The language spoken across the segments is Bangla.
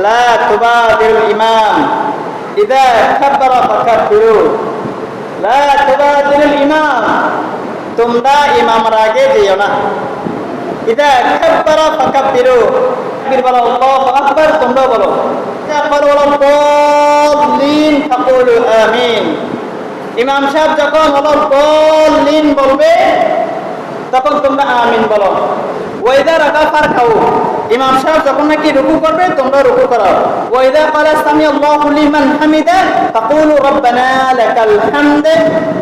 লা তুবাদিরুল ইমাম ইযা কাব্বারা ফাকাব্বিরু। লা তুবাদিরুল ইমাম, তোমরা ইমামের আগে যেও না। ইযা কাব্বারা ফাকাব্বিরু, তাকবীর বলো, আল্লাহু আকবার, তোমরা বলো। তারপরে বলো দাল্লিন ফাকুলু আমিন। ইমাম সাহেব যখন হলো দাল্লিন বলবে তখন তোমরা আমিন বলো। ওয়াইদা রাকা ফারকাউ, ইমাম সাহেব যখন নাকি রুকু করবে তোমরা রুকু করো। ওয়াইদা ক্বালা সামিআল্লাহু লিমান হামিদা ফাকুলু রাব্বানা লাকাল হামদ,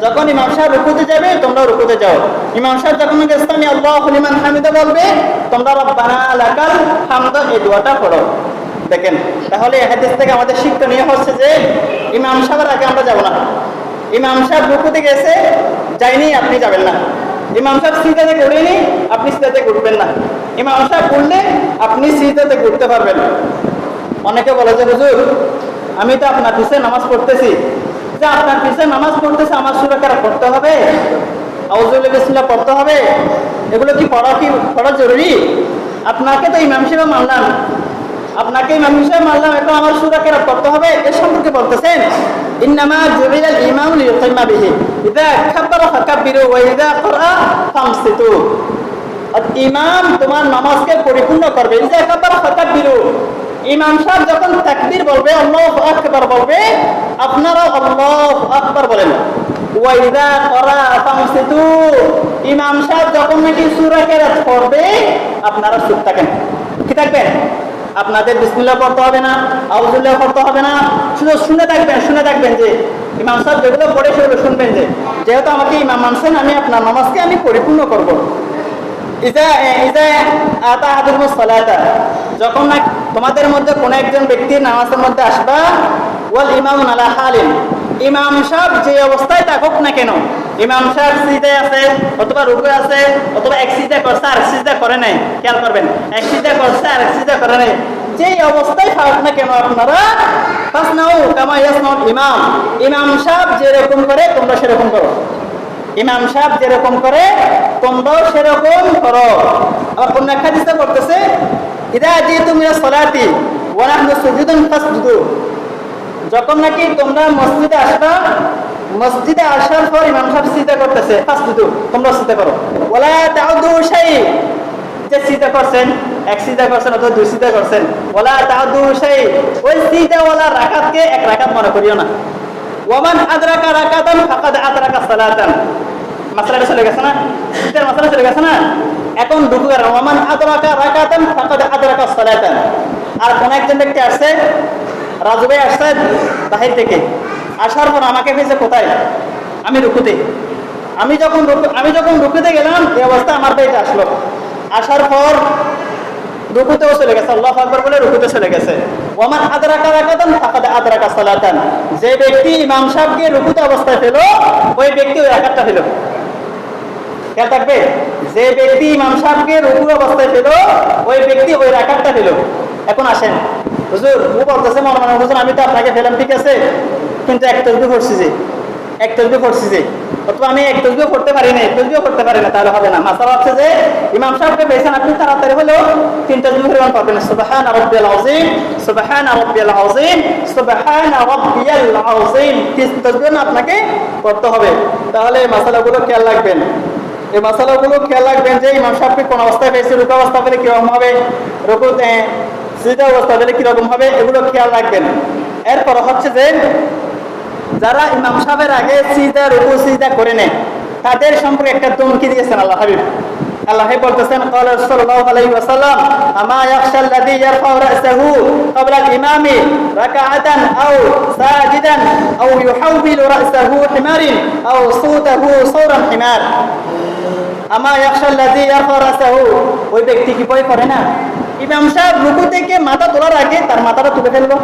যখন ইমাম সাহেব রুকুতে যাবে তোমরা রুকুতে যাও। ইমাম সাহেব যখন নাকি সামিআল্লাহু লিমান হামিদা বলবে তোমরা রাব্বানা লাকাল হামদ এই দোয়াটা পড়ো। দেখেন, তাহলে এই হাদিস থেকে আমাদের শিক্ষণীয় হচ্ছে যে ইমাম সাহেবের আগে আমরা যাব না। ইমাম সাহেব রুকুতে গেছে, যায়নি, আপনি যাবেন না। ইমাম সাহেব সিজদা থেকে উঠেনি, আপনি সিজদা থেকে উঠবেন না। ইমাম সাহেব উঠলে আপনি সিজদা থেকে উঠতে পারবেন। অনেকে বলে যে হুজুর, আমি তো আপনার পিছনে নামাজ পড়তেছি, যে আপনার পিছনে নামাজ পড়তেছে আমার সূরা কারা পড়তে হবে, আউযুবিল্লাহি বিসমিল্লাহ পড়তে হবে, এগুলো কি পড়া জরুরি? আপনাকে তো ইমাম সাহেব মানলাম, আপনাকে ইমাম সাহেব মানলাম, এখন আমার সূরা কারা পড়তে হবে, এর সম্পর্কে বলতেছেন ইন্নামা জুবিলাল ইমামু লিইউতাম্মা বিহি ইযা কাব্বারা ফাকাব্বিরু ওয়া ইযা ক্বারা ফামসিতু। ইমাম তোমার নামাজকে পরিপূর্ণ করবে। ইযা কাব্বারা ফাকাব্বিরু, ইমাম সাহেব যখন তাকবীর বলবে, আল্লাহু আকবার বলবে, আপনারা আল্লাহু আকবার বলেন। ওয়া ইযা ক্বারা ফামসিতু, ইমাম সাহেব যখন নাকি সূরা কেরাত পড়বে আপনারা চুপ থাকেন। কি থাকবেন? আপনাদের বিসমিল্লাহ পড়তে হবে না, আউযুবিল্লাহ পড়তে হবে না, শুধু শুনে থাকবেন যে ইমাম সাহেব যেগুলো পড়ে সেগুলো শুনবেন, যে যেহেতু আমাকে ইমাম মানছেন, আমি আপনার নামাজকে আমি পরিপূর্ণ করব। ইযা আতা আহাদুকুমুস সালাতা, যখন না তোমাদের মধ্যে কোনো একজন ব্যক্তি নামাজের মধ্যে আসবা, ওয়াল ইমামু আলা হালিন, ইমাম সাহেব যে অবস্থায় থাকুক না কেন, ইমাম সাহেব সিজদায় আছে অথবা রুকুয়ে আছে অথবা এক সিজদা করছে আর সিজদা করে নাই, খেয়াল করবেন, এক সিজদা করছে আর এক সিজদা করে নাই, যেই অবস্থায় থাকুক না কেন আপনারা ফাসনাউ কামা ইয়াসনাউল ইমাম, ইমাম সাহেব যেরকম করে তোমরা সেরকম করো। ইমাম সাহেব যেরকম করে তোমরাও সেরকম করো। আবার কোন একটা হাদিসে বলতেছে ইদা জিতুম ইলা সালাতি ওয়া নাহনু সুজুদুন ফাসজুদু, যখন নাকি তোমরা মসজিদে আসবা, মসজিদে আসার পর ইমাম সাহেব সিজদা করতেছে, ফাসজুদু, তোমরা সিজদা করো। ওয়ালা তাউদু শাই, যে সিজদা করছেন, এক সিজদা করছেন অথবা দুই সিজদা করছেন, ওয়ালা তাউদু শাই, ওই সিজদা ওয়ালা রাকাতকে এক রাকাত মনে করিও না। ওয়ামান আদরাকা রাকাতান ফাকাদ আদরাকা সালাতান, মাসলাটা চলে গেছে না, সিজদার মাসলা চলে গেছে না। এখন রুকু করা, ওয়ামান আদরাকা রাকাতান ফাকাদ আদরাকা সালাতান। আর কোন একজন ব্যক্তি আসছে, রাজু ভাই আসছে বাহির থেকে, আসার পর আমাকে ফেসে কোথায়, আমি রুকুতে, আমি যখন রুকুতে গেলাম এই অবস্থা আমার ভাইটা আসলো, আসার পর রুকুতেও চলে গেছে, আল্লাহু আকবার বলে রুকুতে চলে গেছে। ওয়ামান আদরাকা রাকাতান ফাকাদ আদরাকা সালাতান, যে ব্যক্তি ইমাম সাহেবকে রুকুতে অবস্থায় পেল ওই ব্যক্তি ওই রাকাতটা পেল। খেয়াল থাকবে, যে ব্যক্তি ইমাম সাহেবকে রুকুর অবস্থায় পেল ওই ব্যক্তি ওই রাকাতটা পেল। এখন আসেন, হুজুর ও বলতেছে মনে মনে, হুজুর আমি তো আপনাকে পেলাম ঠিক আছে, কিন্তু এক তাসবিহ পড়ছি যে, অথবা আমি এক তাসবিহ পড়তে পারি না, তাহলে হবে না। মাসালা হচ্ছে যে ইমাম সাহেবকে পেয়েছেন আপনি, তাড়াতাড়ি হলেও তিন তাসবিহ পরিমাণ পাবেন, সুবহান রাব্বিয়াল আযীম, সুবহান রাব্বিয়াল আযীম, সুবহান রাব্বিয়াল আযীম, তিন তাসবিহ আপনাকে পড়তে হবে। তাহলে এই মাসালাগুলো খেয়াল রাখবেন, যে ইমাম সাহেবকে কোন অবস্থায় পেয়েছে, রুকু অবস্থা পেলে কিরকম হবে, রুকুতে সিজদা অবস্থা পেলে কিরকম হবে, এগুলো খেয়াল রাখবেন। এরপর হচ্ছে যে যারা ইমাম সাহেবের আগে সিজদা রুকু সিজদা করে নেয় তাদের সম্পর্কে একটা ধমকি দিয়েছেন আল্লাহ হাবিব। আল্লাহ বলতেছেন ক্বালা সাল্লাল্লাহু আলাইহি ওয়াসাল্লাম আমা ইয়াখশাল্লাযী ইয়ারফাউ রা'সাহু ক্বাবলা আল-ইমামি রাকাআতান আও সাজিদান আও ইউহাউবিলু রা'সাহু হিমারিন আও সাওতাহু সাওরান হিমার। আমা ইয়াখশাল্লাযী ইয়ারফাউ রা'সাহু, ওই ব্যক্তি কি ভয় করে না ইমাম সাহেব রুকু থেকে মাথা তোলার আগে তার মাথাটা তুলে ফেললো?